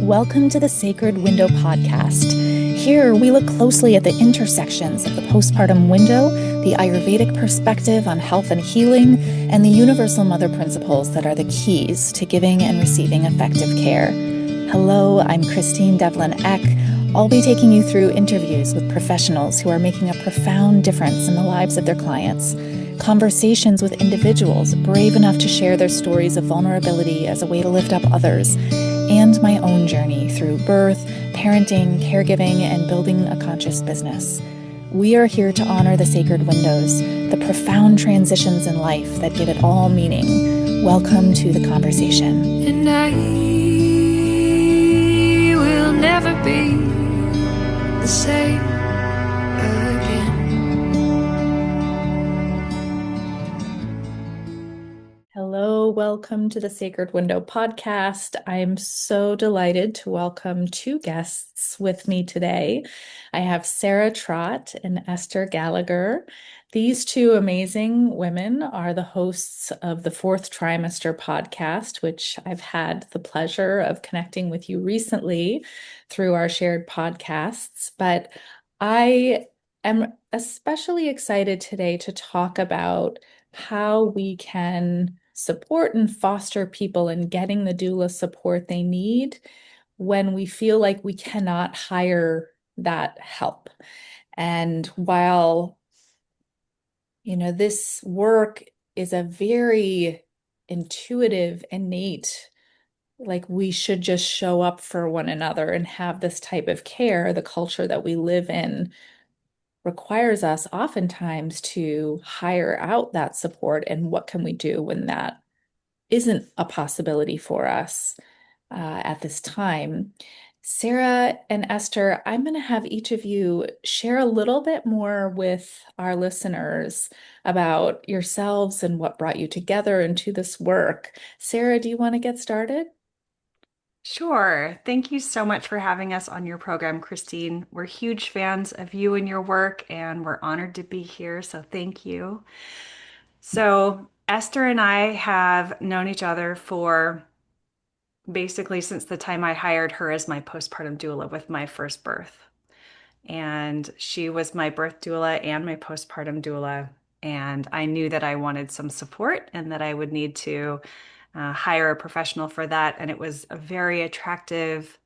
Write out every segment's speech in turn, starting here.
Welcome to the Sacred Window Podcast. Here, we look closely at the intersections of the postpartum window, the Ayurvedic perspective on health and healing, and the universal mother principles that are the keys to giving and receiving effective care. Hello, I'm Christine Devlin Eck. I'll be taking you through interviews with professionals who are making a profound difference in the lives of their clients, conversations with individuals brave enough to share their stories of vulnerability as a way to lift up others, and my own journey through birth, parenting, caregiving, and building a conscious business. We are here to honor the sacred windows, the profound transitions in life that give it all meaning. Welcome to the conversation. And I will never be the same again. Hello, welcome to the Sacred Window Podcast. I'm so delighted to welcome two guests with me today. I have Sarah Trott and Esther Gallagher. These two amazing women are the hosts of the Fourth Trimester Podcast, which I've had the pleasure of connecting with you recently through our shared podcasts. But I am especially excited today to talk about how we can support and foster people in getting the doula support they need when we feel like we cannot hire that help. And while, this work is a very intuitive, innate, like we should just show up for one another and have this type of care, the culture that we live in requires us oftentimes to hire out that support. And what can we do when that isn't a possibility for us at this time? Sarah and Esther, I'm going to have each of you share a little bit more with our listeners about yourselves and what brought you together into this work. Sarah, do you want to get started? Sure. Thank you so much for having us on your program, Christine. We're huge fans of you and your work, and we're honored to be here. So thank you. So, Esther and I have known each other for basically since the time I hired her as my postpartum doula with my first birth. And she was my birth doula and my postpartum doula. And I knew that I wanted some support and that I would need to hire a professional for that. And it was a very attractive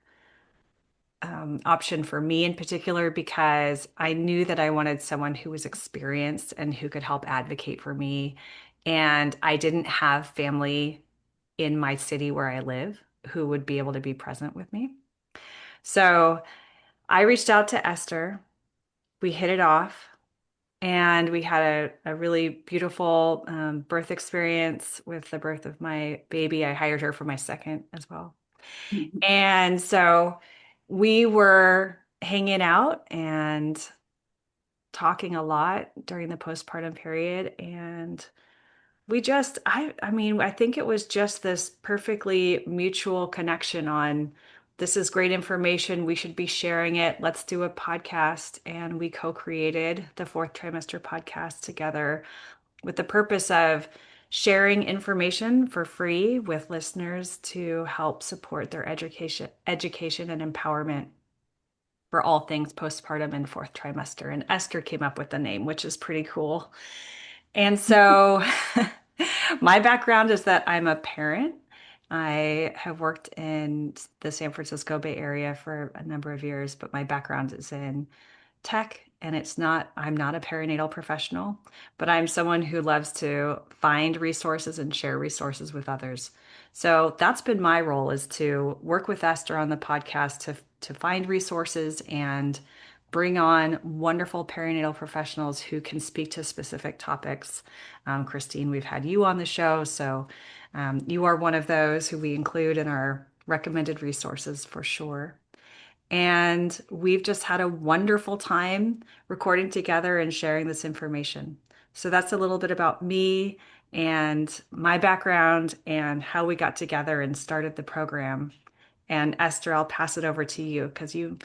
option for me in particular because I knew that I wanted someone who was experienced and who could help advocate for me. And I didn't have family in my city where I live who would be able to be present with me. So I reached out to Esther. We hit it off. And we had a really beautiful birth experience with the birth of my baby. I hired her for my second as well. Mm-hmm. And so we were hanging out and talking a lot during the postpartum period. And we just, I think it was just this perfectly mutual connection on this is great information. We should be sharing it. Let's do a podcast. And we co-created the Fourth Trimester Podcast together with the purpose of sharing information for free with listeners to help support their education and empowerment for all things postpartum and fourth trimester. And Esther came up with the name, which is pretty cool. And so my background is that I'm a parent. I have worked in the San Francisco Bay Area for a number of years, but my background is in tech, and I'm not a perinatal professional, but I'm someone who loves to find resources and share resources with others. So that's been my role, is to work with Esther on the podcast to find resources and bring on wonderful perinatal professionals who can speak to specific topics. Christine, we've had you on the show, so you are one of those who we include in our recommended resources for sure. And we've just had a wonderful time recording together and sharing this information. So that's a little bit about me and my background and how we got together and started the program. And Esther, I'll pass it over to you because you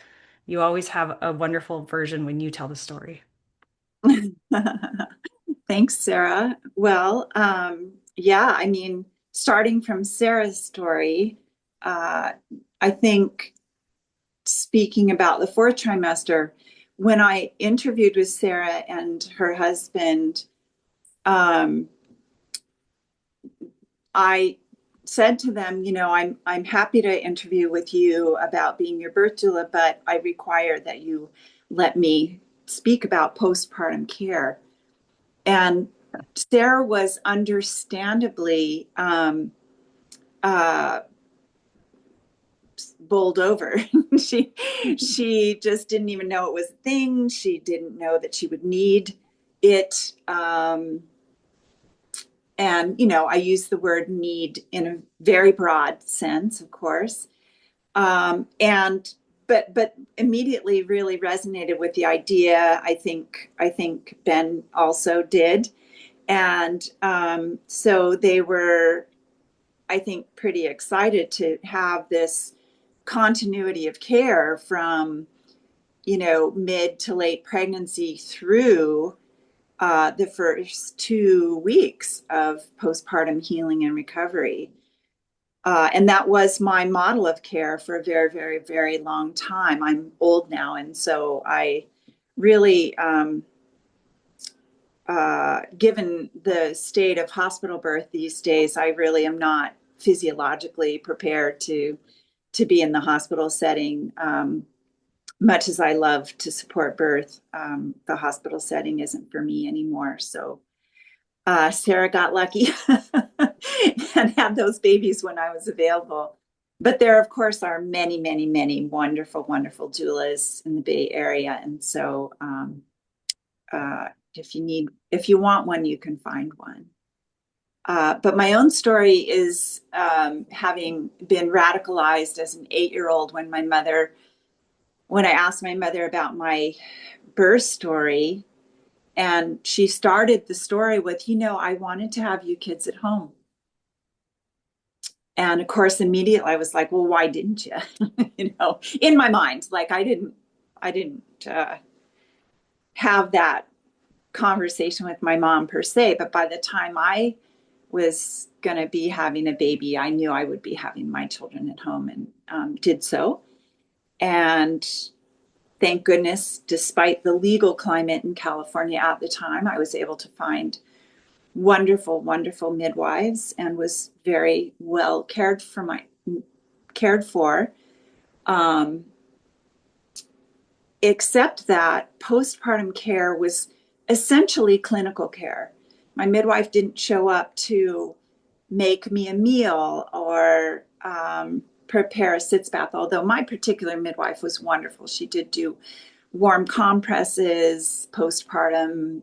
always have a wonderful version when you tell the story. Thanks, Sarah. Well, starting from Sarah's story, I think speaking about the fourth trimester, when I interviewed with Sarah and her husband, I said to them, I'm happy to interview with you about being your birth doula, but I require that you let me speak about postpartum care. And Sarah was understandably bowled over. she just didn't even know it was a thing. She didn't know that she would need it. And, I use the word need in a very broad sense, of course. But immediately really resonated with the idea. I think Ben also did. And so they were, I think, pretty excited to have this continuity of care from, mid to late pregnancy through the first 2 weeks of postpartum healing and recovery. And that was my model of care for a very, very, very long time. I'm old now, and so I really, given the state of hospital birth these days, I really am not physiologically prepared to be in the hospital setting. Much as I love to support birth, the hospital setting isn't for me anymore. So Sarah got lucky and had those babies when I was available. But there, of course, are many, many, many wonderful, wonderful doulas in the Bay Area. And so if you want one, you can find one. But my own story is having been radicalized as an 8-year-old when I asked my mother about my birth story, and she started the story with, I wanted to have you kids at home. And of course, immediately I was like, well, why didn't you? In my mind, like I didn't have that conversation with my mom per se, but by the time I was going to be having a baby, I knew I would be having my children at home, and did so. And thank goodness, despite the legal climate in California at the time, I was able to find wonderful, wonderful midwives and was very well cared for. Except that postpartum care was essentially clinical care. My midwife didn't show up to make me a meal or prepare a sitz bath, although my particular midwife was wonderful. She did do warm compresses postpartum.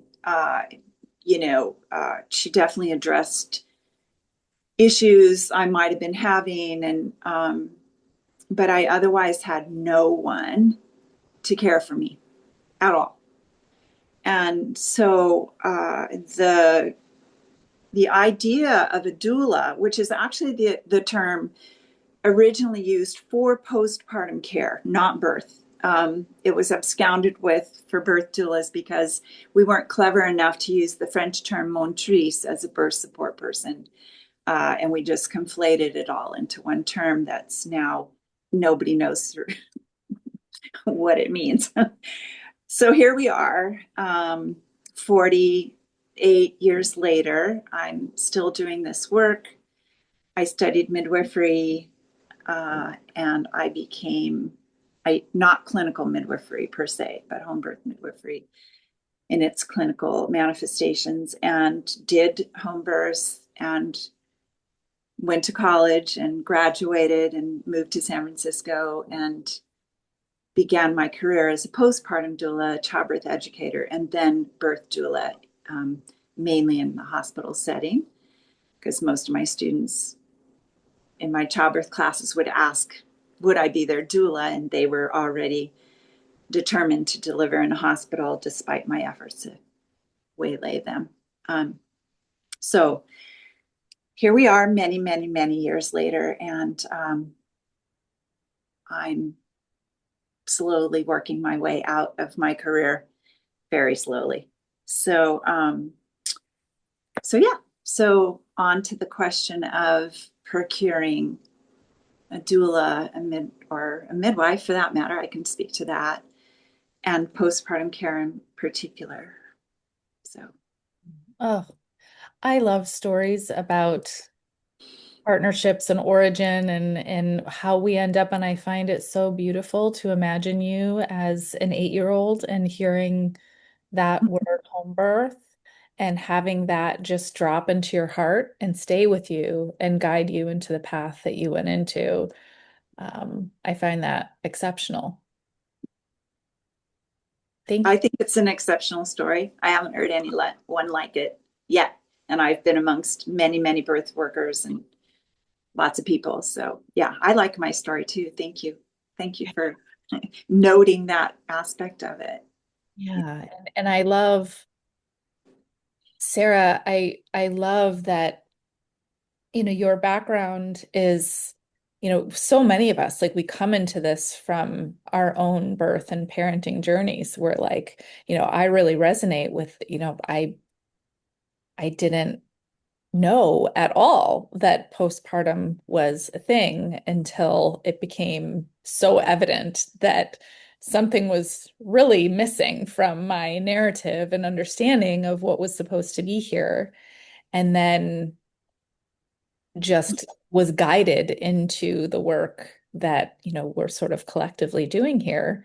She definitely addressed issues I might have been having, and but I otherwise had no one to care for me at all. And so the idea of a doula, which is actually the term originally used for postpartum care, not birth. It was absconded with for birth doulas because we weren't clever enough to use the French term montrice as a birth support person. And we just conflated it all into one term that's now nobody knows what it means. So here we are, 48 years later. I'm still doing this work. I studied midwifery, and I became not clinical midwifery per se, but home birth midwifery in its clinical manifestations, and did home births and went to college and graduated and moved to San Francisco and began my career as a postpartum doula, childbirth educator, and then birth doula, mainly in the hospital setting, because most of my students in my childbirth classes would ask, would I be their doula? And they were already determined to deliver in a hospital despite my efforts to waylay them. So here we are many, many, many years later, and I'm slowly working my way out of my career, very slowly. So on to the question of procuring a doula, or a midwife for that matter. I can speak to that, and postpartum care in particular. So, Oh, I love stories about partnerships and origin and how we end up. And I find it so beautiful to imagine you as an 8-year-old and hearing that word home birth and having that just drop into your heart and stay with you and guide you into the path that you went into. I find that exceptional. Thank I you. think it's an exceptional story. I haven't heard one like it yet. And I've been amongst many, many birth workers and lots of people. So yeah, I like my story too. Thank you. Thank you for noting that aspect of it. Yeah. And I love, Sarah, I love that, your background is, so many of us, like we come into this from our own birth and parenting journeys. Where like, I really resonate with, I didn't know at all that postpartum was a thing until it became so evident that something was really missing from my narrative and understanding of what was supposed to be here. And then just was guided into the work that, we're sort of collectively doing here,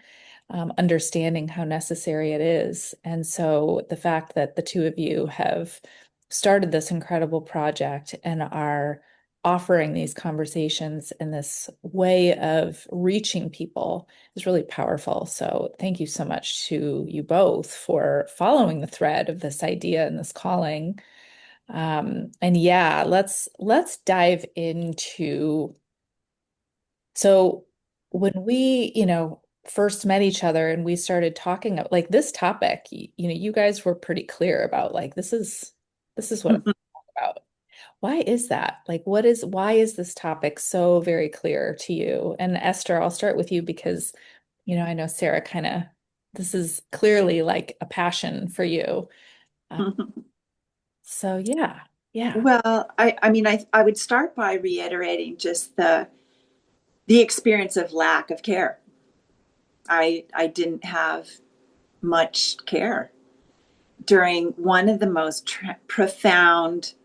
understanding how necessary it is. And so the fact that the two of you have started this incredible project and are offering these conversations in this way of reaching people is really powerful. So thank you so much to you both for following the thread of this idea and this calling. And yeah, let's dive into, so when we, first met each other and we started talking like this topic, you guys were pretty clear about like this is what I'm talking about. Why is that? Like why is this topic so very clear to you? And Esther, I'll start with you because I know Sarah kind of, this is clearly like a passion for you. Uh, so yeah. Yeah. Well, I mean, I would start by reiterating just the experience of lack of care. I didn't have much care during one of the most profound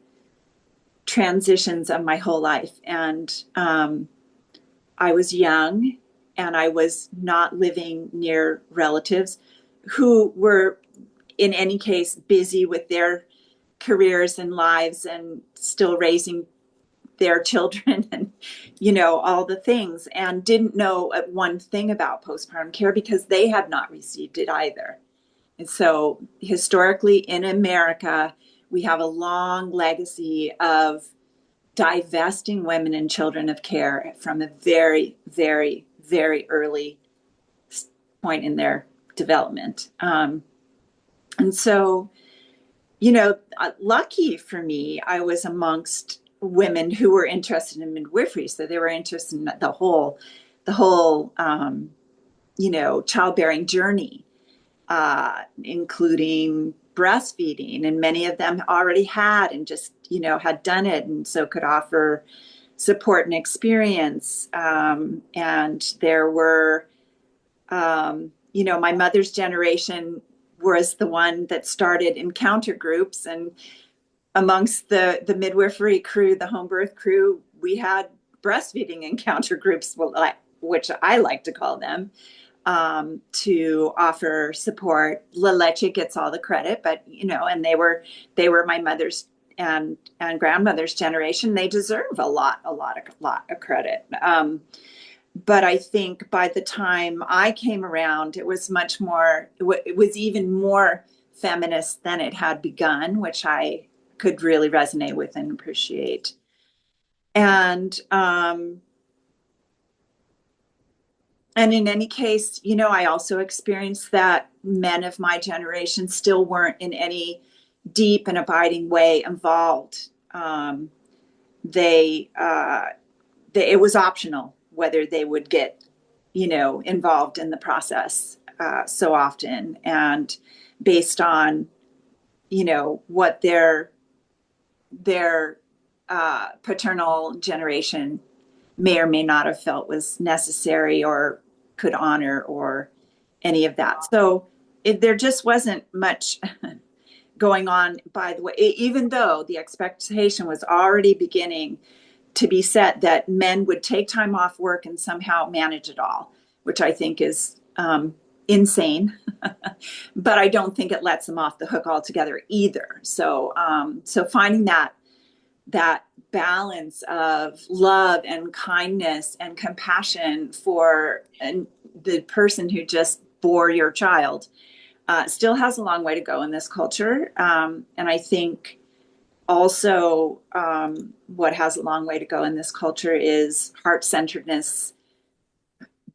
transitions of my whole life. And I was young and I was not living near relatives who were, in any case, busy with their careers and lives and still raising their children and all the things, and didn't know one thing about postpartum care because they had not received it either. And so historically in America, we have a long legacy of divesting women and children of care from a very, very, very early point in their development. And so, lucky for me, I was amongst women who were interested in midwifery. So they were interested in the whole childbearing journey, including breastfeeding. And many of them already had and just, had done it. And so could offer support and experience. And there were, my mother's generation was the one that started encounter groups, and amongst the midwifery crew, the home birth crew, we had breastfeeding encounter groups, which I like to call them, to offer support. La Leche gets all the credit, but and they were my mother's and grandmother's generation. They deserve a lot of credit. But I think by the time I came around, it was much more. It was even more feminist than it had begun, which I could really resonate with and appreciate. And in any case, I also experienced that men of my generation still weren't in any deep and abiding way involved. It was optional whether they would get, involved in the process so often, and based on, what their paternal generation may or may not have felt was necessary or could honor or any of that. So there just wasn't much going on, by the way, even though the expectation was already beginning to be set that men would take time off work and somehow manage it all, which I think is insane. But I don't think it lets them off the hook altogether either. So finding that balance of love and kindness and compassion for the person who just bore your child still has a long way to go in this culture. And I think also what has a long way to go in this culture is heart-centeredness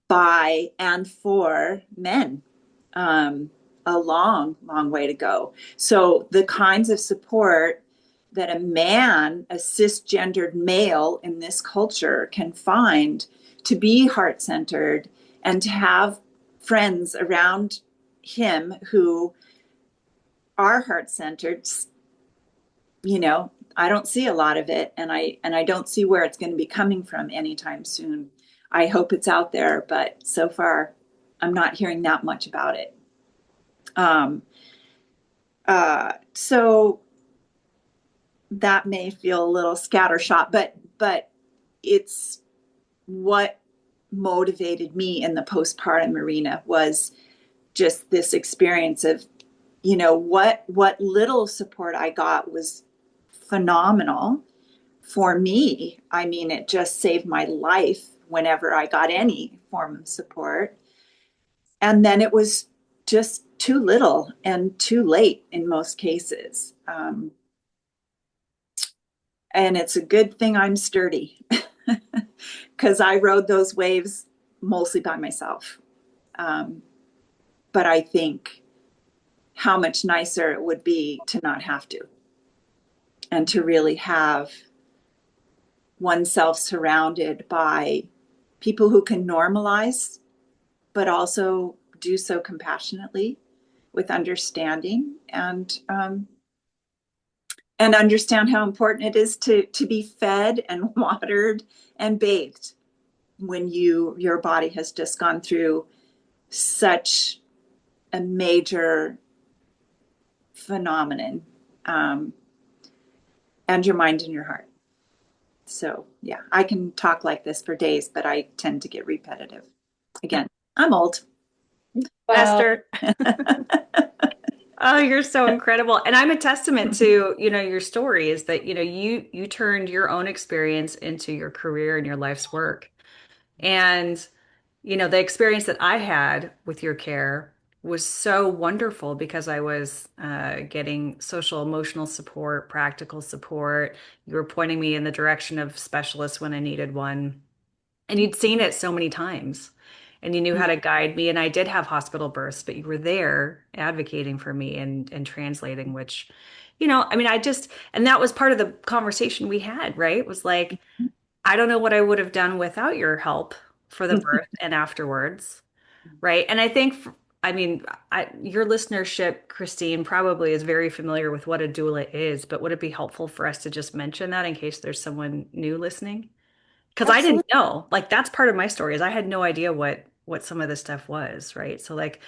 by and for men. A long, long way to go. So the kinds of support that a man, a cisgendered male in this culture, can find to be heart-centered and to have friends around him who are heart-centered, I don't see a lot of it, and I don't see where it's going to be coming from anytime soon. I hope it's out there, but so far I'm not hearing that much about it. So that may feel a little scattershot, but it's what motivated me in the postpartum arena was just this experience of, what little support I got was phenomenal for me. I mean, it just saved my life whenever I got any form of support. And then it was just too little and too late in most cases. And it's a good thing I'm sturdy because I rode those waves mostly by myself. But I think how much nicer it would be to not have to, and to really have oneself surrounded by people who can normalize, but also do so compassionately with understanding, and understand how important it is to be fed and watered and bathed when your body has just gone through such a major phenomenon, and your mind and your heart. So yeah, I can talk like this for days, but I tend to get repetitive. Again, I'm old. Esther. Oh, you're so incredible. And I'm a testament to, your story is that, you turned your own experience into your career and your life's work. And, the experience that I had with your care was so wonderful because I was getting social emotional support, practical support. You were pointing me in the direction of specialists when I needed one. And you'd seen it so many times and you knew how to guide me. And I did have hospital births, but you were there advocating for me and translating, which, and that was part of the conversation we had, right? It was like, I don't know what I would have done without your help for the birth and afterwards, right? And I think, your listenership, Christine, probably is very familiar with what a doula is, but would it be helpful for us to just mention that in case there's someone new listening? Because I didn't know, like that's part of my story is I had no idea what some of this stuff was, right? So like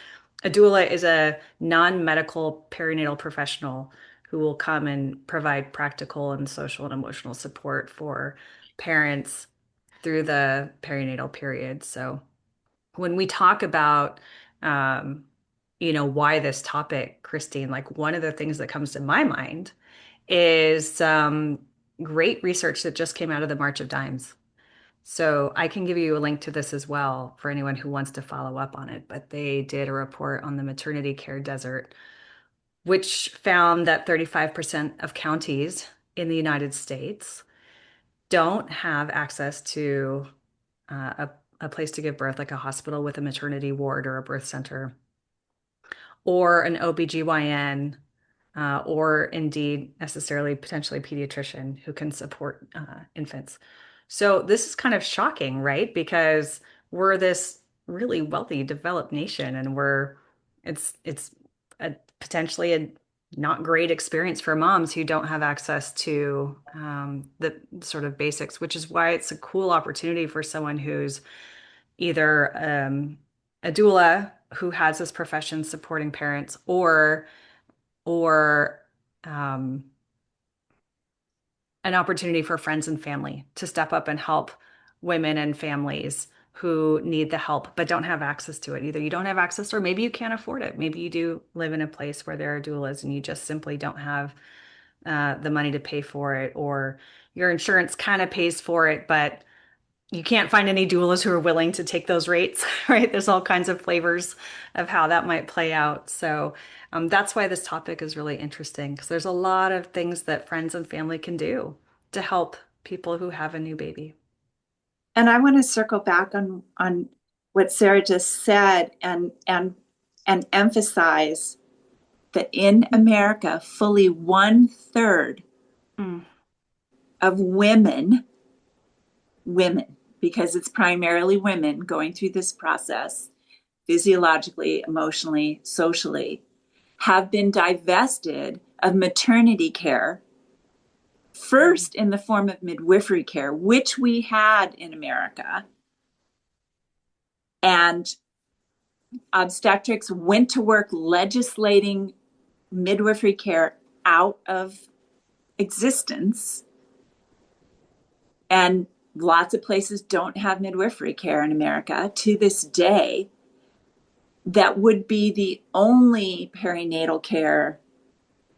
a doula is a non-medical perinatal professional who will come and provide practical and social and emotional support for parents through the perinatal period. So when we talk about why this topic, Christine, like one of the things that comes to my mind is great research that just came out of the March of Dimes. So I can give you a link to this as well for anyone who wants to follow up on it. But they did a report on the maternity care desert, which found that 35% of counties in the United States don't have access to a place to give birth, like a hospital with a maternity ward or a birth center, or an OBGYN, or indeed necessarily potentially a pediatrician who can support infants. So this is kind of shocking, right? Because we're this really wealthy, developed nation, and it's potentially not great experience for moms who don't have access to the sort of basics, which is why it's a cool opportunity for someone who's either a doula who has this profession supporting parents, or um, an opportunity for friends and family to step up and help women and families who need the help but don't have access to it. Either you don't have access, or maybe you can't afford it. Maybe you do live in a place where there are doulas and you just simply don't have the money to pay for it, or your insurance kind of pays for it, but you can't find any doulas who are willing to take those rates, right? There's all kinds of flavors of how that might play out. So that's why this topic is really interesting, because there's a lot of things that friends and family can do to help people who have a new baby. And I want to circle back on what Sarah just said and emphasize that in America, fully 1/3 of women, because it's primarily women going through this process, physiologically, emotionally, socially, have been divested of maternity care, first in the form of midwifery care, which we had in America. And obstetrics went to work legislating midwifery care out of existence. And lots of places don't have midwifery care in America to this day. That would be the only perinatal care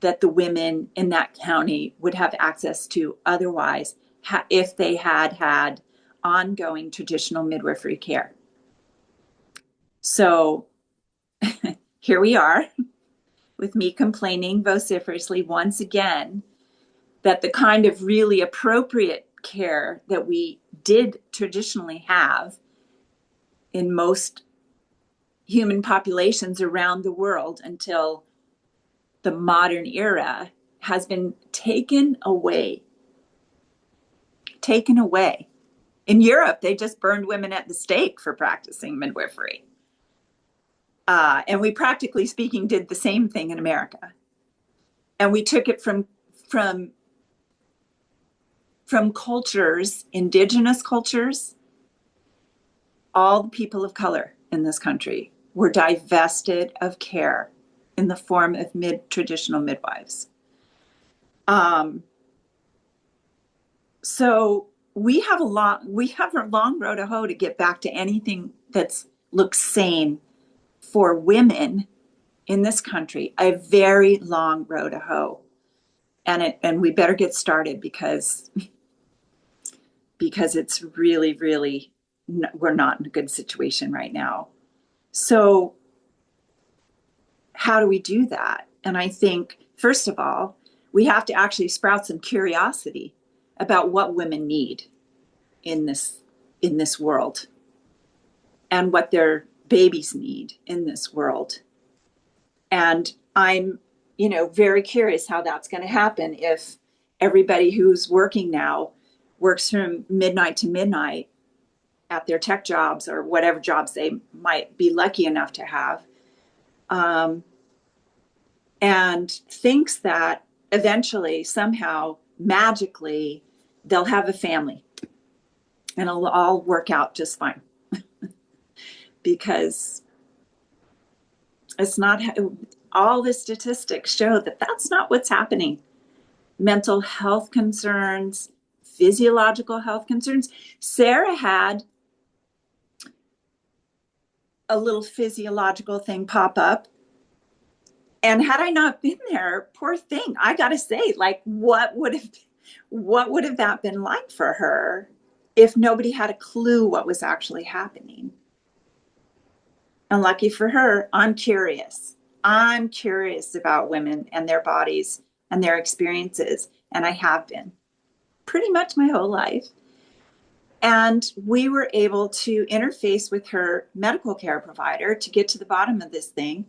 that the women in that county would have access to otherwise, if they had ongoing traditional midwifery care. So here we are with me complaining vociferously once again that the kind of really appropriate care that we did traditionally have in most human populations around the world until the modern era has been taken away. In Europe, they just burned women at the stake for practicing midwifery. And we, practically speaking, did the same thing in America. And we took it from cultures, indigenous cultures. All the people of color in this country were divested of care in the form of traditional midwives. So we have a long road to hoe to get back to anything that looks sane for women in this country. A very long road to hoe, and we better get started because it's really, really, we're not in a good situation right now. So how do we do that? And I think, first of all, we have to actually sprout some curiosity about what women need in this world and what their babies need in this world. And I'm, very curious how that's going to happen if everybody who's working now works from midnight to midnight at their tech jobs or whatever jobs they might be lucky enough to have, and thinks that eventually, somehow, magically, they'll have a family and it'll all work out just fine. Because it's not, all the statistics show that that's not what's happening. Mental health concerns, physiological health concerns. Sarah had a little physiological thing pop up. And had I not been there, poor thing, I got to say, what would have that been like for her if nobody had a clue what was actually happening? And lucky for her, I'm curious. I'm curious about women and their bodies and their experiences. And I have been pretty much my whole life. And we were able to interface with her medical care provider to get to the bottom of this thing,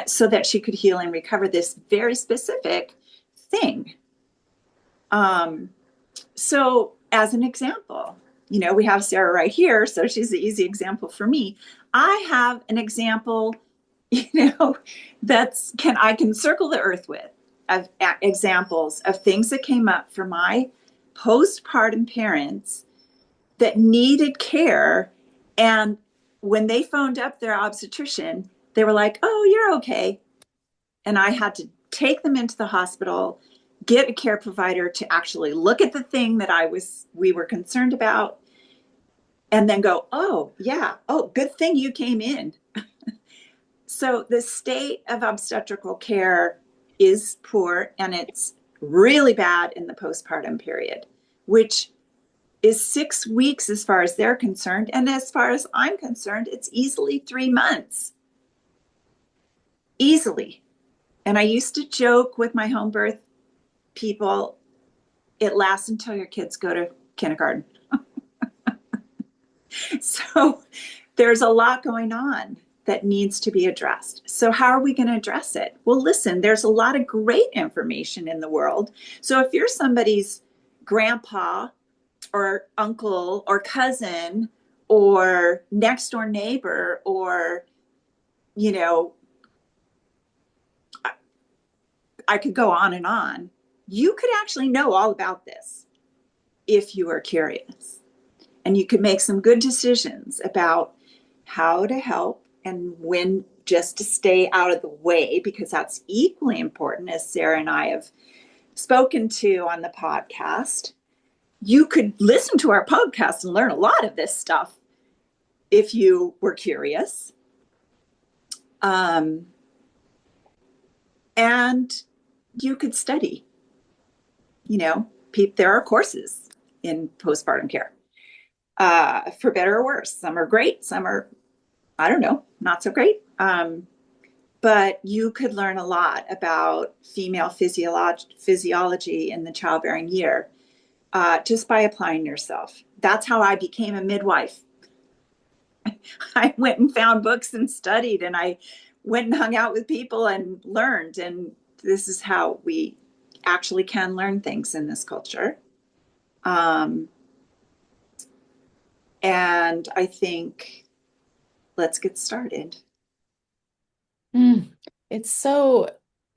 so that she could heal and recover this very specific thing. So as an example, we have Sarah right here, so she's the easy example for me. I have an example, I can circle the earth with. of examples of things that came up for my postpartum parents that needed care. And when they phoned up their obstetrician, they were like, "Oh, you're okay." And I had to take them into the hospital, get a care provider to actually look at the thing that we were concerned about, and then go, "Oh, yeah. Oh, good thing you came in." So the state of obstetrical care is poor, and it's really bad in the postpartum period, which is 6 weeks as far as they're concerned. And as far as I'm concerned, it's easily 3 months. Easily. And I used to joke with my home birth people, it lasts until your kids go to kindergarten. So there's a lot going on that needs to be addressed. So how are we going to address it? Well, listen, there's a lot of great information in the world. So if you're somebody's grandpa or uncle or cousin or next door neighbor, or, you know, I could go on and on. You could actually know all about this if you are curious. And you could make some good decisions about how to help and when just to stay out of the way, because that's equally important, as Sarah and I have spoken to on the podcast. You could listen to our podcast and learn a lot of this stuff if you were curious. And you could study. You know, there are courses in postpartum care, for better or worse. Some are great, some are, I don't know, not so great. But you could learn a lot about female physiology in the childbearing year, just by applying yourself. That's how I became a midwife. I went and found books and studied, and I went and hung out with people and learned. And this is how we actually can learn things in this culture. And I think let's get started. It's so,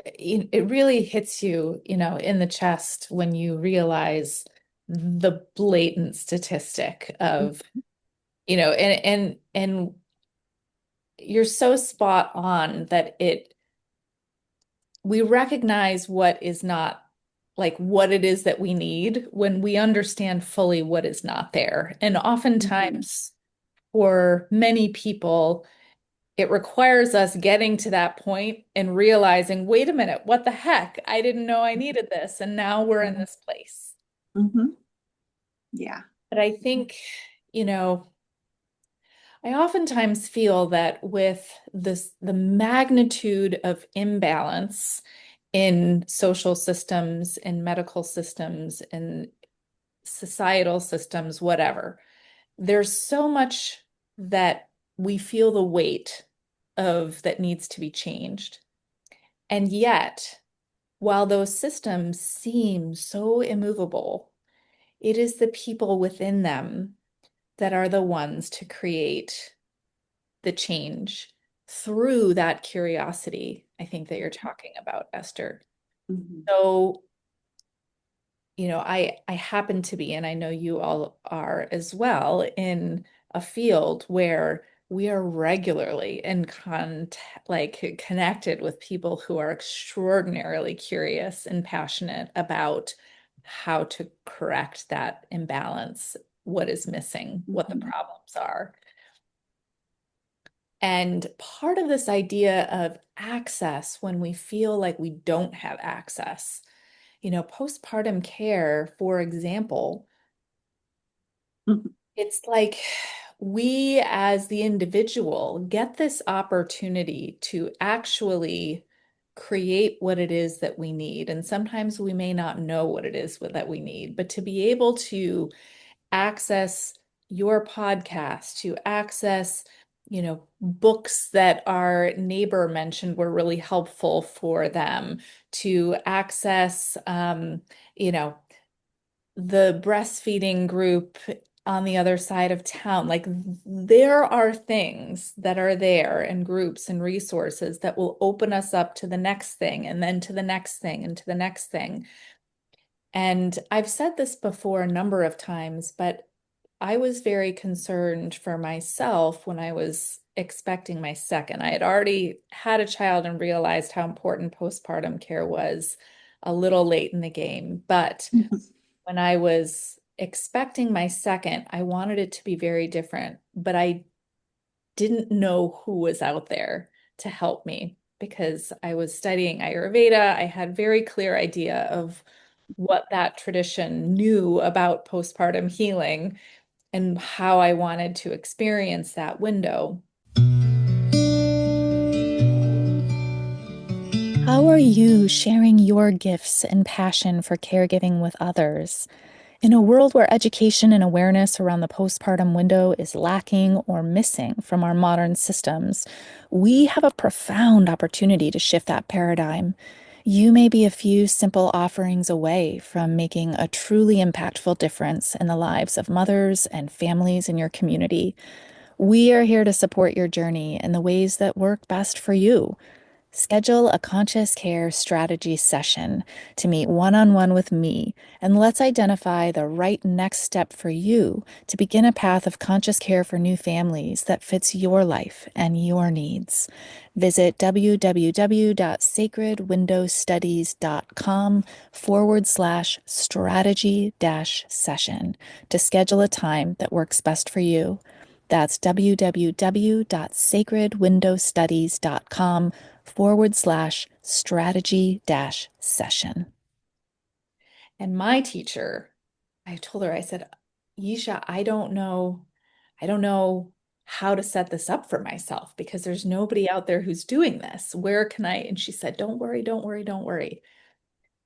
it really hits you, in the chest when you realize the blatant statistic of, and you're so spot on that we recognize what is not, like what it is that we need when we understand fully what is not there. And oftentimes for many people, it requires us getting to that point and realizing, wait a minute, what the heck? I didn't know I needed this. And now we're in this place. Yeah. But I think, I oftentimes feel that with the magnitude of imbalance in social systems, in medical systems, in societal systems, whatever, there's so much that we feel the weight of that needs to be changed. And yet, while those systems seem so immovable, it is the people within them that are the ones to create the change through that curiosity, I think, that you're talking about, Esther. So, I happen to be, and I know you all are as well, in a field where we are regularly in connected with people who are extraordinarily curious and passionate about how to correct that imbalance, what is missing, what the problems are. And part of this idea of access, when we feel like we don't have access, postpartum care, for example, it's like we as the individual get this opportunity to actually create what it is that we need. And sometimes we may not know what it is that we need, but to be able to access your podcast, to access, books that our neighbor mentioned were really helpful for them, to access, the breastfeeding group on the other side of town. Like there are things that are there and groups and resources that will open us up to the next thing and then to the next thing and to the next thing. And I've said this before a number of times, but I was very concerned for myself when I was expecting my second. I had already had a child and realized how important postpartum care was a little late in the game. But when I was expecting my second, I wanted it to be very different, but I didn't know who was out there to help me because I was studying Ayurveda. I had very clear idea of what that tradition knew about postpartum healing and how I wanted to experience that window. How are you sharing your gifts and passion for caregiving with others? In a world where education and awareness around the postpartum window is lacking or missing from our modern systems, we have a profound opportunity to shift that paradigm. You may be a few simple offerings away from making a truly impactful difference in the lives of mothers and families in your community. We are here to support your journey in the ways that work best for you. Schedule a conscious care strategy session to meet one-on-one with me, and let's identify the right next step for you to begin a path of conscious care for new families that fits your life and your needs. Visit www.sacredwindowstudies.com/strategy-session to schedule a time that works best for you. That's www.sacredwindowstudies.com/strategy-session. And my teacher, I told her, I said, Yisha, I don't know how to set this up for myself because there's nobody out there who's doing this. Where can I? And she said, don't worry, don't worry, don't worry.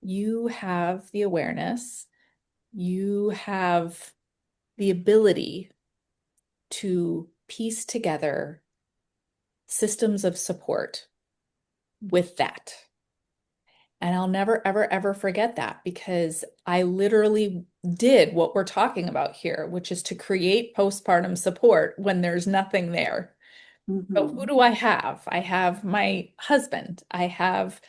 You have the awareness, you have the ability to piece together systems of support with that. And I'll never, ever, ever forget that because I literally did what we're talking about here, which is to create postpartum support when there's nothing there. So who do I have? I have my husband. I have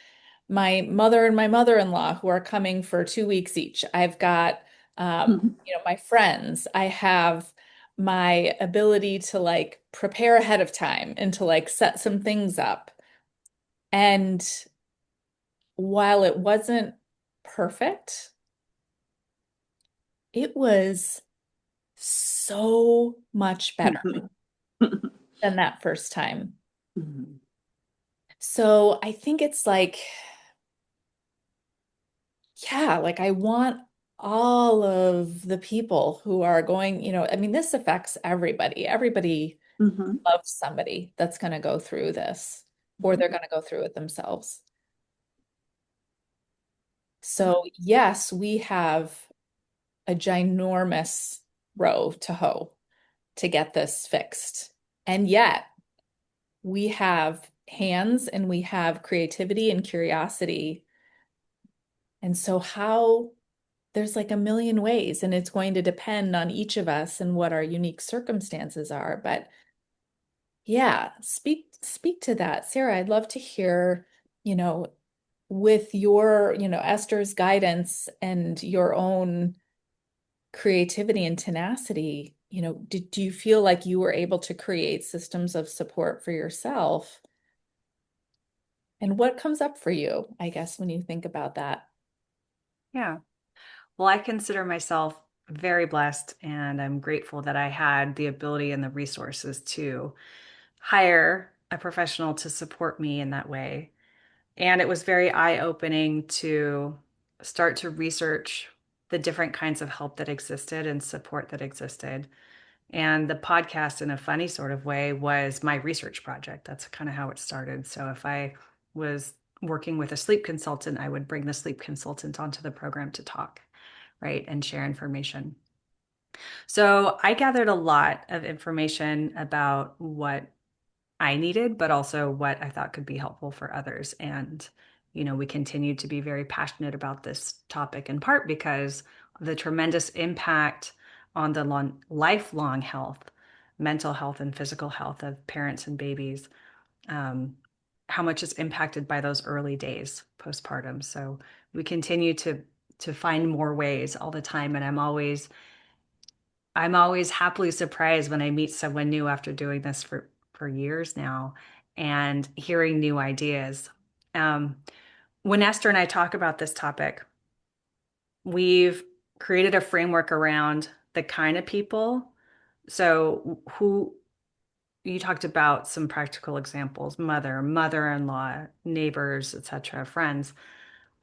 my mother and my mother-in-law who are coming for 2 weeks each. I've got, my friends. I have my ability to like prepare ahead of time and to like set some things up. And while it wasn't perfect, it was so much better than that first time. So I think it's like, yeah, like I want all of the people who are going, I mean, this affects everybody. Everybody loves somebody that's going to go through this, or they're going to go through it themselves. So yes, we have a ginormous row to hoe to get this fixed. And yet we have hands and we have creativity and curiosity. And so how there's like a million ways, and it's going to depend on each of us and what our unique circumstances are. But yeah, speak to that. Sarah, I'd love to hear, with your, Esther's guidance and your own creativity and tenacity, do you feel like you were able to create systems of support for yourself? And what comes up for you, I guess, when you think about that? Yeah. Well, I consider myself very blessed, and I'm grateful that I had the ability and the resources to hire a professional to support me in that way. And it was very eye-opening to start to research the different kinds of help that existed and support that existed. And the podcast, in a funny sort of way, was my research project. That's kind of how it started. So if I was working with a sleep consultant, I would bring the sleep consultant onto the program to talk, right, and share information. So I gathered a lot of information about what I needed, but also what I thought could be helpful for others. And, we continue to be very passionate about this topic in part because of the tremendous impact on the lifelong health, mental health and physical health of parents and babies, how much is impacted by those early days postpartum. So we continue to find more ways all the time. And I'm always happily surprised when I meet someone new after doing this for years now and hearing new ideas. When Esther and I talk about this topic, we've created a framework around the kind of people. So who you talked about some practical examples, mother-in-law, neighbors, etc., friends.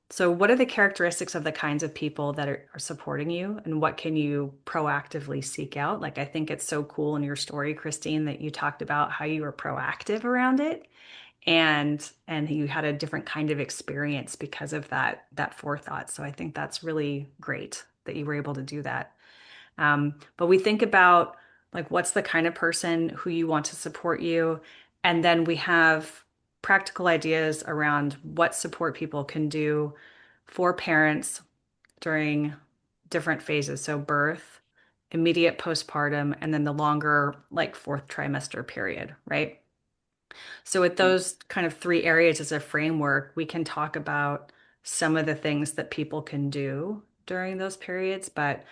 So what are the characteristics of the kinds of people that are supporting you, and what can you proactively seek out? Like, I think it's so cool in your story, Christine, that you talked about how you were proactive around it, and you had a different kind of experience because of that forethought. So I think that's really great that you were able to do that. But we think about, like, what's the kind of person who you want to support you, and then we have practical ideas around what support people can do for parents during different phases. So birth, immediate postpartum, and then the longer, like, fourth trimester period, right? So with those kind of three areas as a framework, we can talk about some of the things that people can do during those periods. But,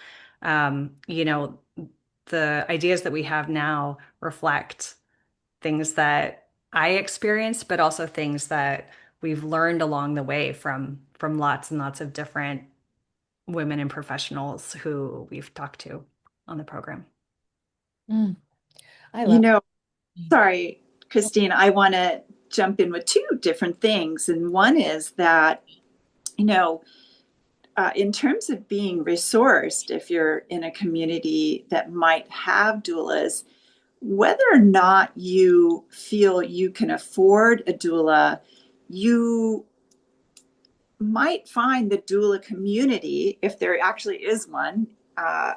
the ideas that we have now reflect things that I experienced, but also things that we've learned along the way from lots and lots of different women and professionals who we've talked to on the program. I love Sorry, Christine, I want to jump in with two different things. And one is that, in terms of being resourced, if you're in a community that might have doulas, whether or not you feel you can afford a doula, you might find the doula community, if there actually is one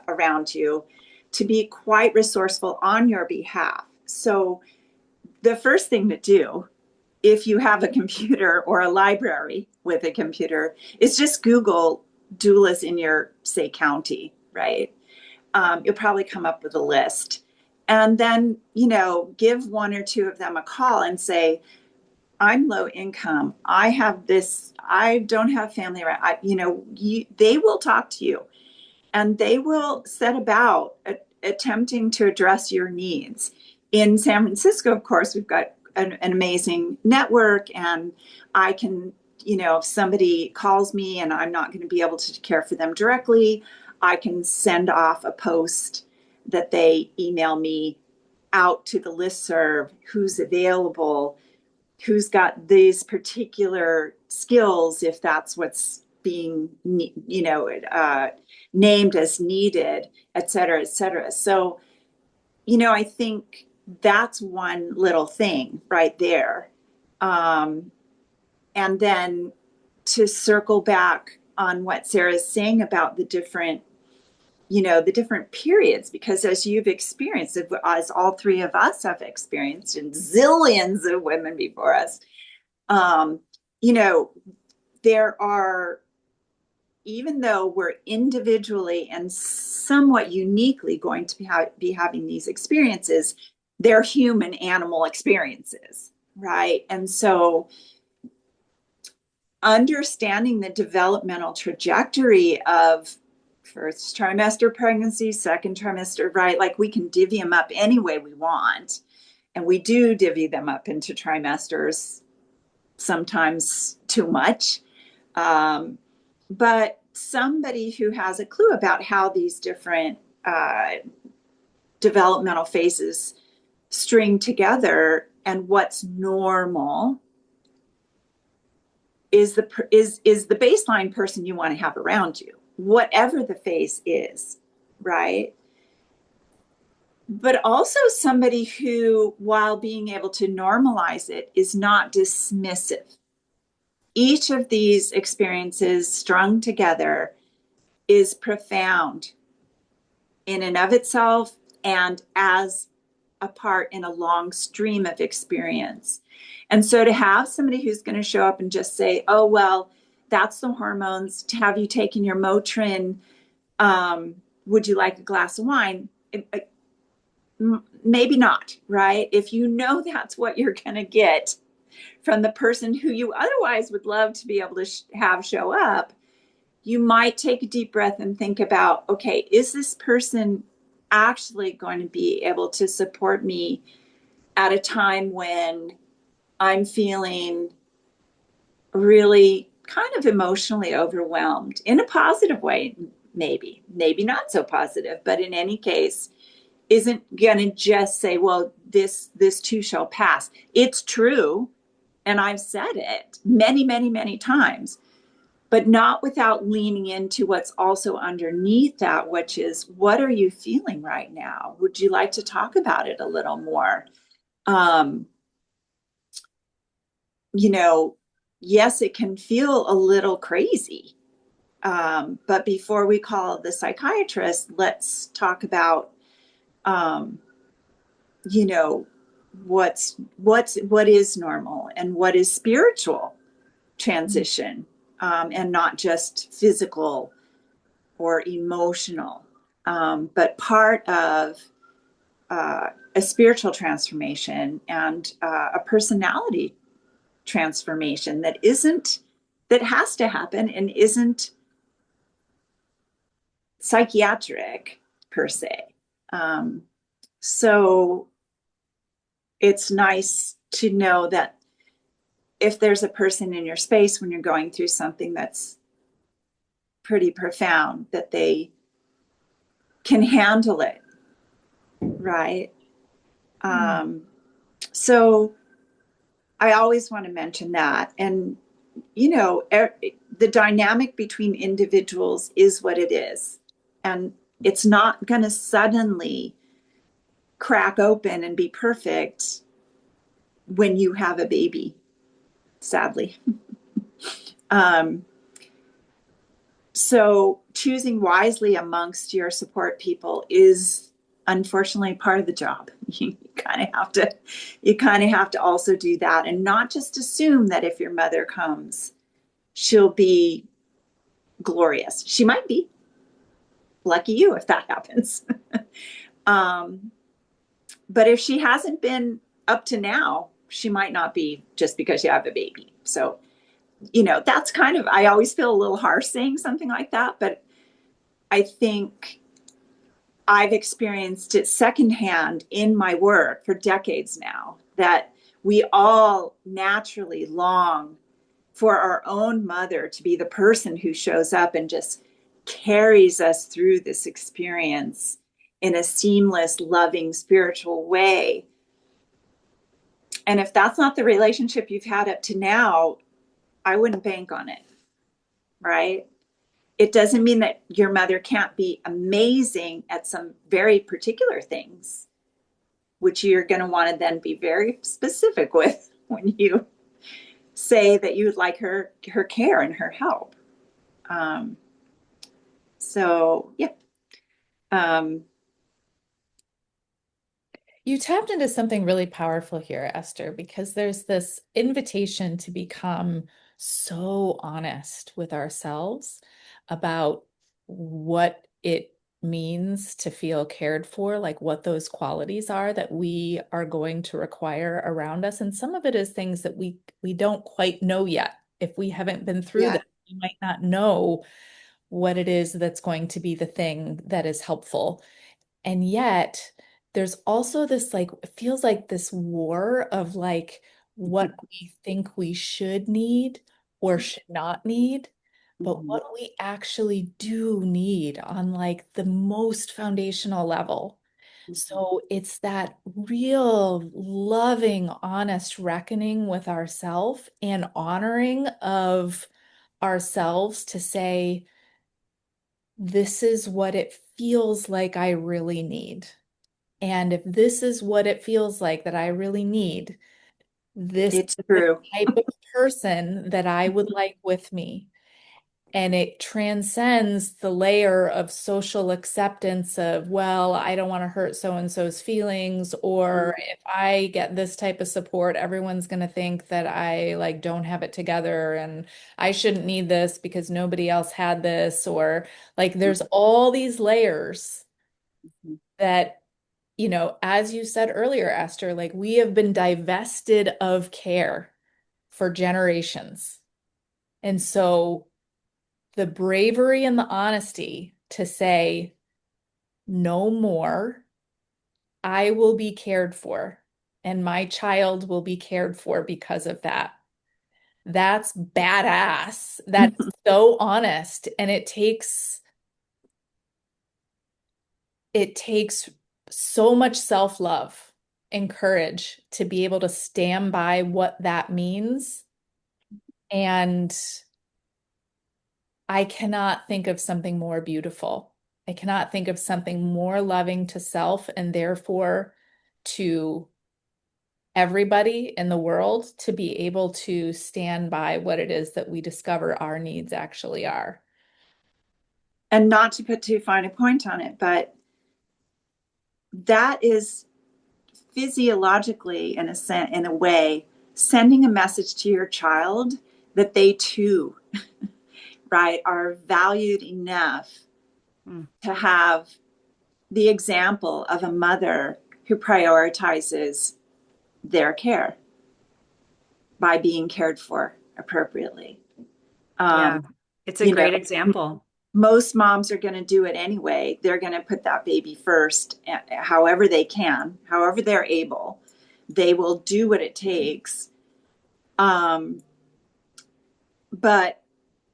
around you, to be quite resourceful on your behalf. So the first thing to do, if you have a computer or a library with a computer, is just Google doulas in your, say, county, right? You'll probably come up with a list. And then, give one or two of them a call and say, I'm low income. I have this, I don't have family around. They will talk to you, and they will set about attempting to address your needs. In San Francisco, of course, we've got an amazing network, and I can, if somebody calls me and I'm not going to be able to care for them directly, I can send off a post that they email me out to the listserv, who's available, who's got these particular skills, if that's what's being, named as needed, et cetera, et cetera. So, I think that's one little thing right there. And then to circle back on what Sarah's saying about the different periods, because as you've experienced, as all three of us have experienced, and zillions of women before us, there are, even though we're individually and somewhat uniquely going to be having these experiences, they're human animal experiences, right? And so understanding the developmental trajectory of first trimester pregnancy, second trimester, right? Like, we can divvy them up any way we want. And we do divvy them up into trimesters, sometimes too much. But somebody who has a clue about how these different developmental phases string together and what's normal is the baseline person you want to have around you, whatever the phase is, right? But also somebody who, while being able to normalize it, is not dismissive. Each of these experiences strung together is profound in and of itself, and as a part in a long stream of experience. And so to have somebody who's going to show up and just say, oh, well, that's the hormones, to have you taking your Motrin, would you like a glass of wine? Maybe not, right? If you know that's what you're going to get from the person who you otherwise would love to be able to have show up, you might take a deep breath and think about, okay, is this person actually going to be able to support me at a time when I'm feeling really kind of emotionally overwhelmed in a positive way? Maybe not so positive, but in any case, isn't going to just say, well, this too shall pass. It's true. And I've said it many, many, many times, but not without leaning into what's also underneath that, which is, what are you feeling right now? Would you like to talk about it a little more? Yes, it can feel a little crazy. But before we call the psychiatrist, let's talk about what is normal and what is spiritual transition, and not just physical or emotional, but part of a spiritual transformation and a personality transformation that has to happen and isn't psychiatric per se. So it's nice to know that if there's a person in your space when you're going through something that's pretty profound, that they can handle it, right? So I always want to mention that. And, the dynamic between individuals is what it is. And it's not going to suddenly crack open and be perfect when you have a baby, sadly. So choosing wisely amongst your support people is unfortunately part of the job. You kind of have to also do that, and not just assume that if your mother comes, she'll be glorious. She might be. Lucky you if that happens. But if she hasn't been up to now, she might not be, just because you have a baby. So, that's kind of, I always feel a little harsh saying something like that, but I think I've experienced it secondhand in my work for decades now, that we all naturally long for our own mother to be the person who shows up and just carries us through this experience in a seamless, loving, spiritual way. And if that's not the relationship you've had up to now, I wouldn't bank on it, right? It doesn't mean that your mother can't be amazing at some very particular things, which you're going to want to then be very specific with when you say that you would like her care and her help. So, yeah. You tapped into something really powerful here, Esther, because there's this invitation to become so honest with ourselves about what it means to feel cared for, like what those qualities are that we are going to require around us. And some of it is things that we don't quite know yet. If we haven't been through that, we might not know what it is that's going to be the thing that is helpful. And yet there's also this, like, it feels like this war of like what we think we should need or should not need, but what we actually do need on like the most foundational level. So it's that real loving, honest reckoning with ourselves and honoring of ourselves to say, this is what it feels like I really need. And if this is what it feels like that I really need, this It's is the true. type of person that I would like with me. And it transcends the layer of social acceptance of, well, I don't want to hurt so-and-so's feelings, or if I get this type of support, everyone's going to think that I like don't have it together and I shouldn't need this because nobody else had this, or like there's all these layers that, you know, as you said earlier, Esther, like we have been divested of care for generations. And so the bravery and the honesty to say, no more, I will be cared for, and my child will be cared for because of that. That's badass. That's so honest. And it takes so much self-love and courage to be able to stand by what that means. And I cannot think of something more beautiful. I cannot think of something more loving to self and therefore to everybody in the world to be able to stand by what it is that we discover our needs actually are. And not to put too fine a point on it, but that is physiologically, in a way, sending a message to your child that they too, right, are valued enough to have the example of a mother who prioritizes their care by being cared for appropriately. Yeah, it's a great example. Most moms are going to do it anyway. They're going to put that baby first, however they can, however they're able. They will do what it takes. But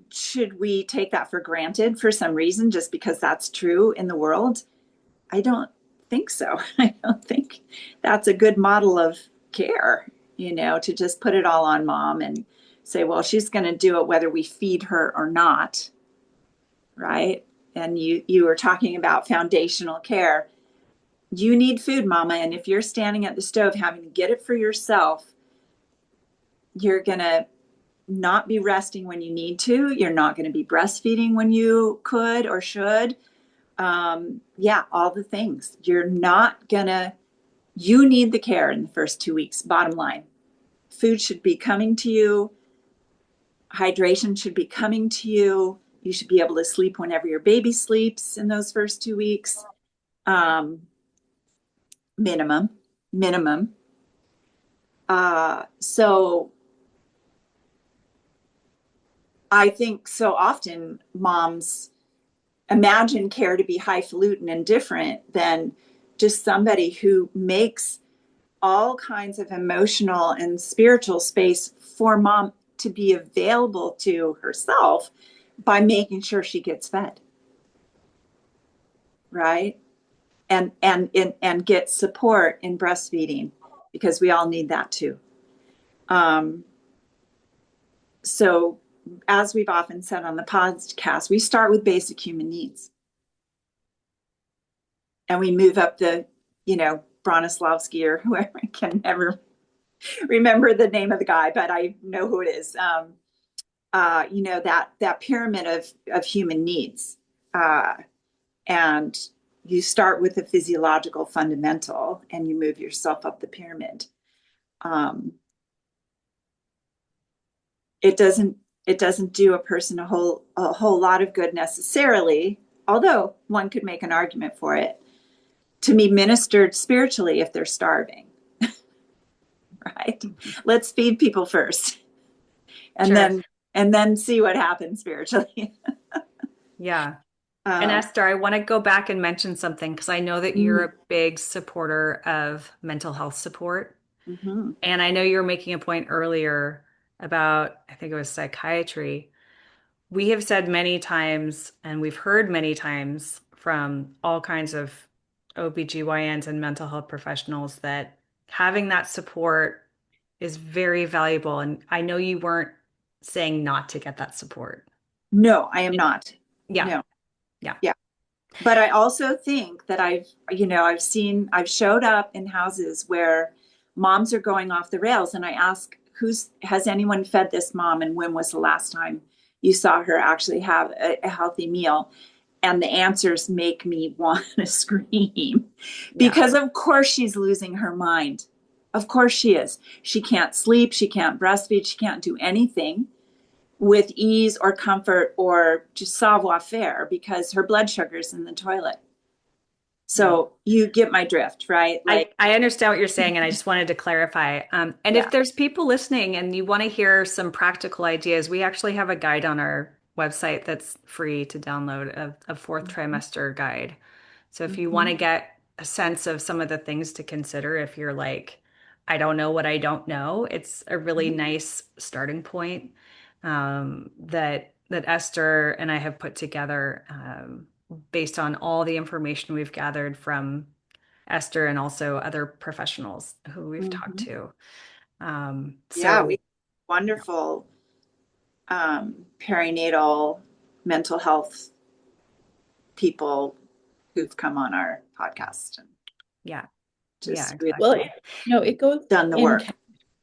should we take that for granted for some reason, just because that's true in the world? I don't think so. I don't think that's a good model of care, you know, to just put it all on mom and say, well, she's going to do it whether we feed her or not. Right? And you were talking about foundational care. You need food, mama. And if you're standing at the stove having to get it for yourself, you're going to not be resting when you need to. You're not going to be breastfeeding when you could or should. Yeah, all the things. You're not going to, you need the care in the first 2 weeks, bottom line. Food should be coming to you. Hydration should be coming to you. You should be able to sleep whenever your baby sleeps in those first 2 weeks. Minimum. So I think so often moms imagine care to be highfalutin and different than just somebody who makes all kinds of emotional and spiritual space for mom to be available to herself by making sure she gets fed, right? And get support in breastfeeding, because we all need that too. So as we've often said on the podcast, we start with basic human needs. And we move up the, you know, Bronislavski or whoever, I can never remember the name of the guy, but I know who it is. You know, that pyramid of human needs. And you start with the physiological fundamental and you move yourself up the pyramid. It doesn't do a person a whole lot of good necessarily, although one could make an argument for it, to be ministered spiritually if they're starving. Right? Let's feed people first. And Sure. then see what happens spiritually. Yeah. And Esther, I want to go back and mention something, because I know that you're a big supporter of mental health support. Mm-hmm. And I know you were making a point earlier about, I think it was psychiatry. We have said many times, and we've heard many times from all kinds of OBGYNs and mental health professionals that having that support is very valuable. And I know you weren't saying not to get that support. No, I am not. Yeah. No. Yeah. But I also think that I've showed up in houses where moms are going off the rails, and I ask, has anyone fed this mom, and when was the last time you saw her actually have a healthy meal? And the answers make me want to scream because of course she's losing her mind. Of course she is. She can't sleep. She can't breastfeed. She can't do anything with ease or comfort or just savoir faire because her blood sugar's in the toilet. So you get my drift, right? Like I understand what you're saying, and I just wanted to clarify. And if there's people listening and you want to hear some practical ideas, we actually have a guide on our website that's free to download, a fourth trimester guide. So if you want to get a sense of some of the things to consider, if you're like, I don't know what I don't know, it's a really nice starting point that Esther and I have put together based on all the information we've gathered from Esther and also other professionals who we've talked to. We wonderful perinatal mental health people who've come on our podcast. And exactly. Well, it goes done the work.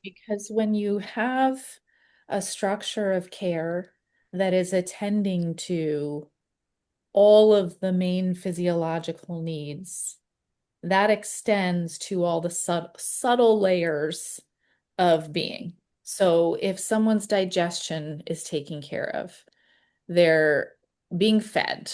Because when you have a structure of care that is attending to all of the main physiological needs, that extends to all the subtle layers of being. So if someone's digestion is taken care of, they're being fed,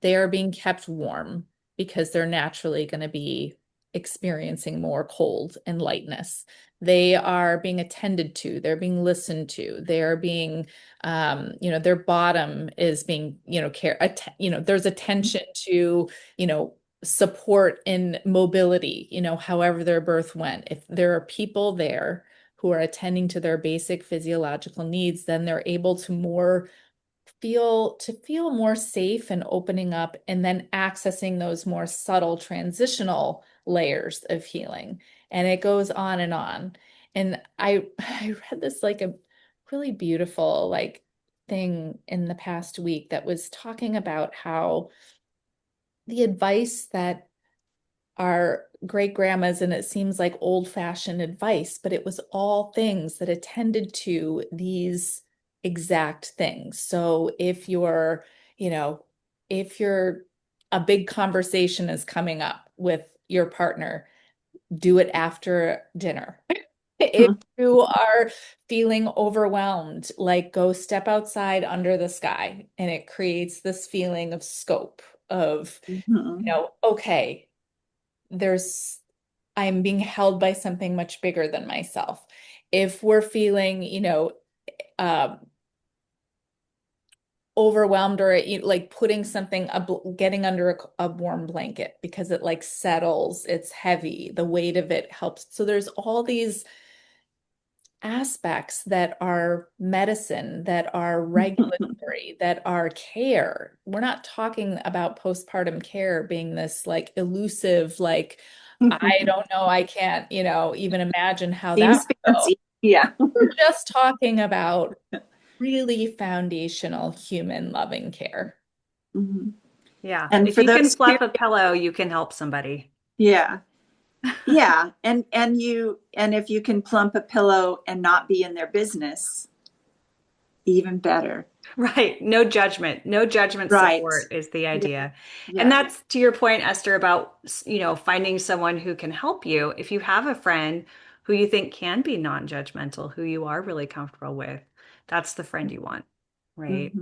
they are being kept warm because they're naturally going to be experiencing more cold and lightness. They are being attended to, they're being listened to, they are being, their bottom is being, there's attention to, support in mobility, however their birth went. If there are people there who are attending to their basic physiological needs, then they're able to feel more safe and opening up, and then accessing those more subtle transitional layers of healing. And it goes on and on. And I read this like a really beautiful thing in the past week that was talking about how the advice that our great grandmas, and it seems like old-fashioned advice, but it was all things that attended to these exact things. So if a big conversation is coming up with your partner, do it after dinner. If you are feeling overwhelmed, go step outside under the sky, and it creates this feeling of scope of, okay, I'm being held by something much bigger than myself. If we're feeling, overwhelmed, or putting something, getting under a warm blanket because it settles, it's heavy, the weight of it helps. So there's all these aspects that are medicine, that are regulatory, that are care. We're not talking about postpartum care being this elusive, I don't know, I can't, even imagine how that would go. Yeah. We're just talking about really foundational human loving care. Yeah. And if for you can those fluff a pillow, you can help somebody. Yeah. Yeah. And if you can plump a pillow and not be in their business, even better. Right. No judgment. No judgment support is the idea. Yeah. And that's to your point, Esther, about, finding someone who can help you. If you have a friend who you think can be non-judgmental, who you are really comfortable with, that's the friend you want. Right.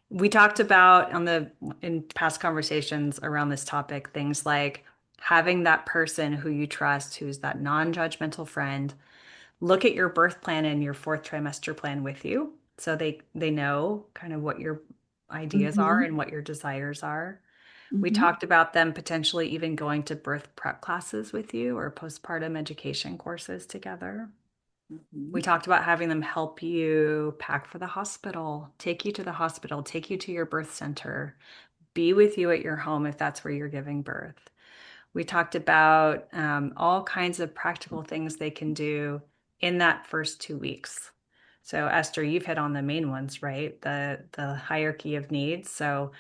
We talked about in past conversations around this topic, things like having that person who you trust, who's that non-judgmental friend, look at your birth plan and your fourth trimester plan with you. So they know kind of what your ideas are and what your desires are. We talked about them potentially even going to birth prep classes with you or postpartum education courses together. We talked about having them help you pack for the hospital, take you to the hospital, take you to your birth center, be with you at your home if that's where you're giving birth. We talked about all kinds of practical things they can do in that first 2 weeks. So Esther, you've hit on the main ones, right? The hierarchy of needs. So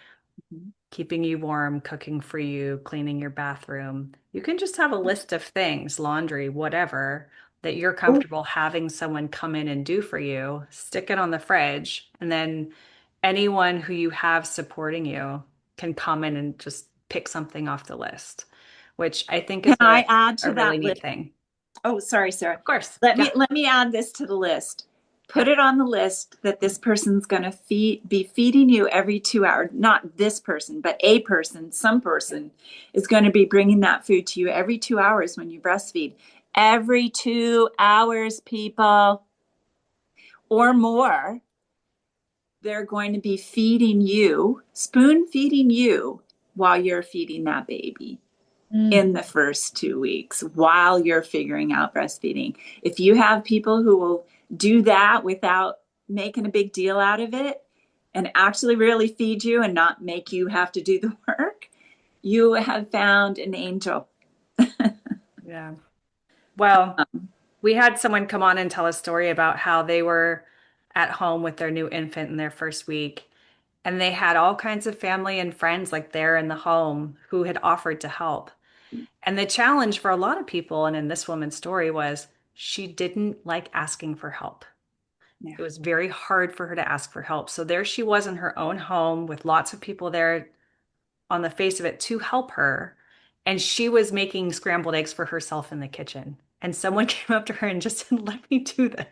keeping you warm, cooking for you, cleaning your bathroom. You can just have a list of things, laundry, whatever, that you're comfortable having someone come in and do for you, stick it on the fridge, and then anyone who you have supporting you can come in and just pick something off the list, which I think Can is I add a to really that neat list? thing. Oh, sorry, Sarah. Of course. Let Yeah. me add this to the list. Put Yeah. it on the list that this person's going to be feeding you every 2 hours. Not this person, but a person, some person is going to be bringing that food to you every 2 hours when you breastfeed. Every 2 hours, people, or more. They're going to be feeding you, spoon feeding you while you're feeding that baby in the first 2 weeks while you're figuring out breastfeeding. If you have people who will do that without making a big deal out of it and actually really feed you and not make you have to do the work, you have found an angel. Yeah. Well, we had someone come on and tell a story about how they were at home with their new infant in their first week, and they had all kinds of family and friends like there in the home who had offered to help. And the challenge for a lot of people, and in this woman's story, was she didn't like asking for help. Yeah. It was very hard for her to ask for help. So there she was in her own home with lots of people there on the face of it to help her. And she was making scrambled eggs for herself in the kitchen. And someone came up to her and just said, "Let me do this."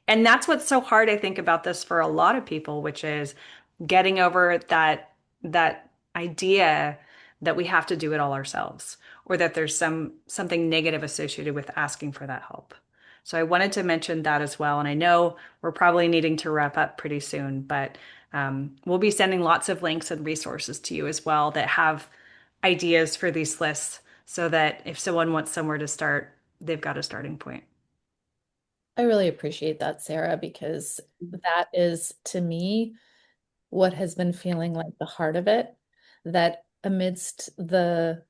And that's what's so hard, I think, about this for a lot of people, which is getting over that idea that we have to do it all ourselves, or that there's something negative associated with asking for that help. So I wanted to mention that as well. And I know we're probably needing to wrap up pretty soon, but we'll be sending lots of links and resources to you as well that have ideas for these lists so that if someone wants somewhere to start, they've got a starting point. I really appreciate that, Sarah, because that is, to me, what has been feeling like the heart of it, that amidst the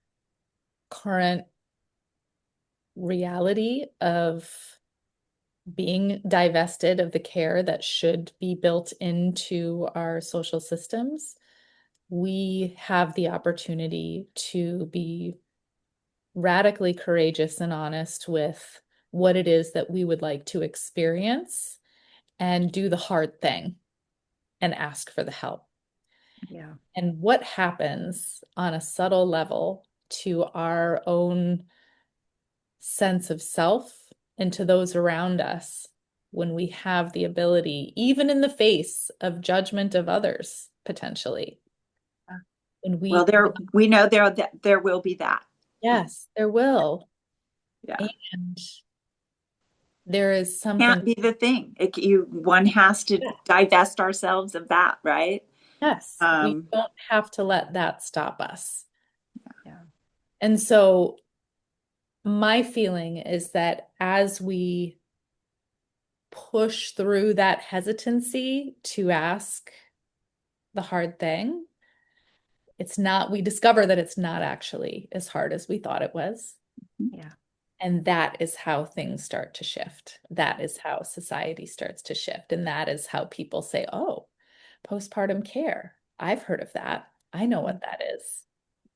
current reality of being divested of the care that should be built into our social systems, we have the opportunity to be radically courageous and honest with what it is that we would like to experience and do the hard thing and ask for the help. Yeah. And what happens on a subtle level to our own sense of self and to those around us when we have the ability, even in the face of judgment of others, potentially. When Well, we know there will be that. yes, there will. Yeah. And there is something. Can't be the thing. One has to divest ourselves of that, right? Yes, we don't have to let that stop us. Yeah. And so my feeling is that as we push through that hesitancy to ask the hard thing, we discover that it's not actually as hard as we thought it was. Yeah. And that is how things start to shift. That is how society starts to shift. And that is how people say, oh, postpartum care. I've heard of that. I know what that is.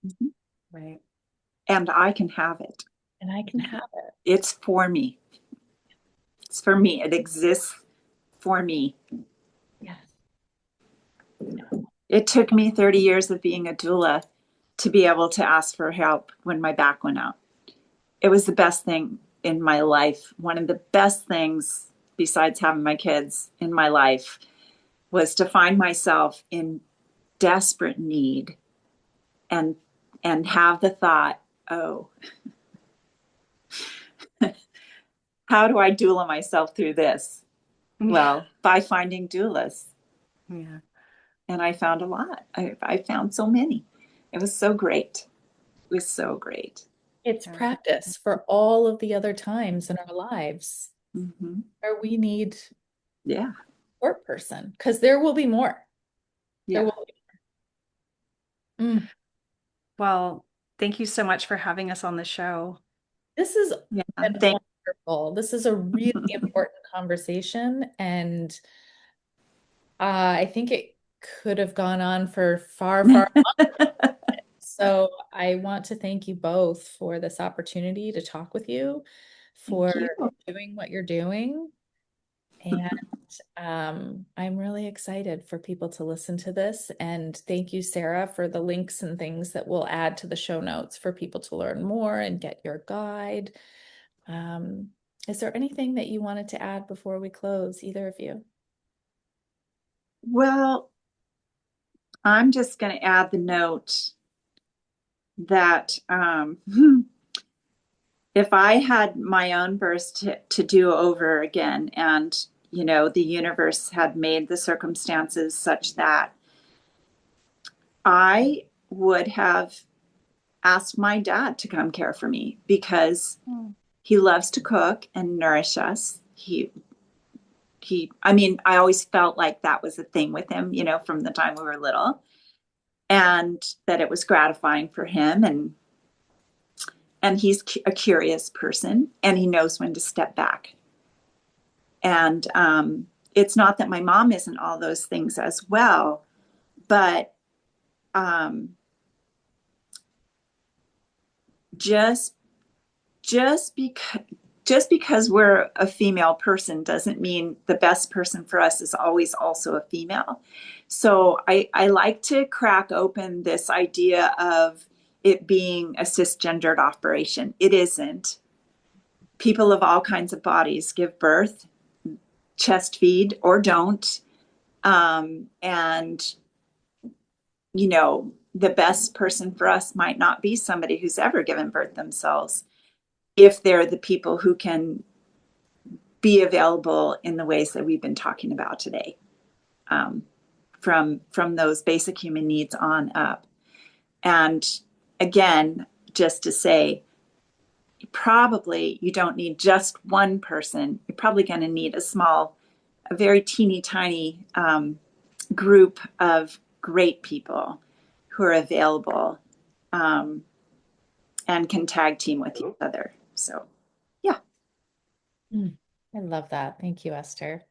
Mm-hmm. Right. And I can have it. And I can have it. It's for me. It's for me. It exists for me. Yes. It took me 30 years of being a doula to be able to ask for help when my back went out. It was the best thing in my life. One of the best things, besides having my kids in my life, was to find myself in desperate need and have the thought, oh, how do I doula myself through this? Well, by finding doulas. Yeah. And I found a lot. I found so many. It was so great. It was so great. It's practice for all of the other times in our lives where we need a support person, because there will be more. Yeah. There will be more. Well, thank you so much for having us on the show. This has been wonderful. This is a really important conversation, and I think it could have gone on for far, far longer. So I want to thank you both for this opportunity to talk with you, for Thank you. doing what you're doing. And I'm really excited for people to listen to this. And thank you, Sarah, for the links and things that we'll add to the show notes for people to learn more and get your guide. Is there anything that you wanted to add before we close, either of you? Well, I'm just going to add the note that if I had my own birth to do over again, and the universe had made the circumstances such that I would have asked my dad to come care for me, because he loves to cook and nourish us. I always felt like that was a thing with him, from the time we were little, and that it was gratifying for him. And he's a curious person, and he knows when to step back. And it's not that my mom isn't all those things as well, but just because we're a female person doesn't mean the best person for us is always also a female. So I like to crack open this idea of it being a cisgendered operation. It isn't. People of all kinds of bodies give birth, chest feed or don't. And, the best person for us might not be somebody who's ever given birth themselves, if they're the people who can be available in the ways that we've been talking about today, from those basic human needs on up. And again, just to say, you don't need just one person. You're probably going to need a very teeny tiny group of great people who are available and can tag team with each other. So, yeah. I love that. Thank you, Esther.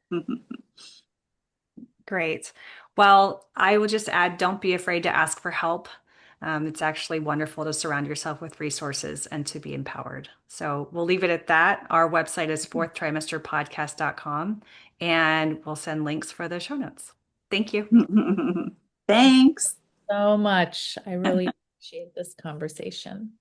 Great. Well, I will just add, don't be afraid to ask for help. It's actually wonderful to surround yourself with resources and to be empowered. So we'll leave it at that. Our website is fourthtrimesterpodcast.com, and we'll send links for the show notes. Thank you. Thanks so much. I really appreciate this conversation.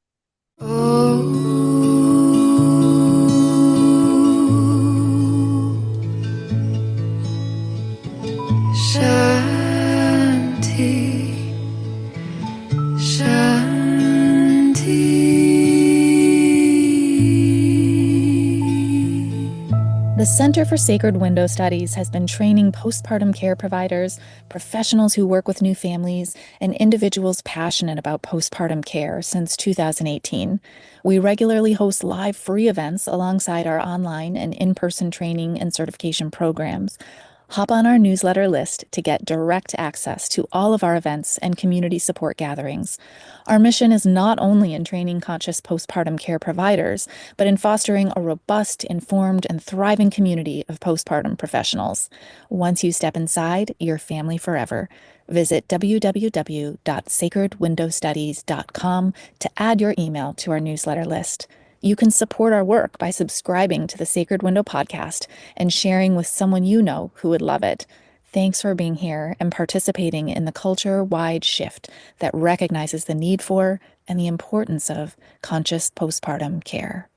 The Center for Sacred Window Studies has been training postpartum care providers, professionals who work with new families, and individuals passionate about postpartum care since 2018. We regularly host live free events alongside our online and in-person training and certification programs. Hop on our newsletter list to get direct access to all of our events and community support gatherings. Our mission is not only in training conscious postpartum care providers, but in fostering a robust, informed, and thriving community of postpartum professionals. Once you step inside, you're family forever. Visit www.sacredwindowstudies.com to add your email to our newsletter list. You can support our work by subscribing to the Sacred Window podcast and sharing with someone you know who would love it. Thanks for being here and participating in the culture-wide shift that recognizes the need for and the importance of conscious postpartum care.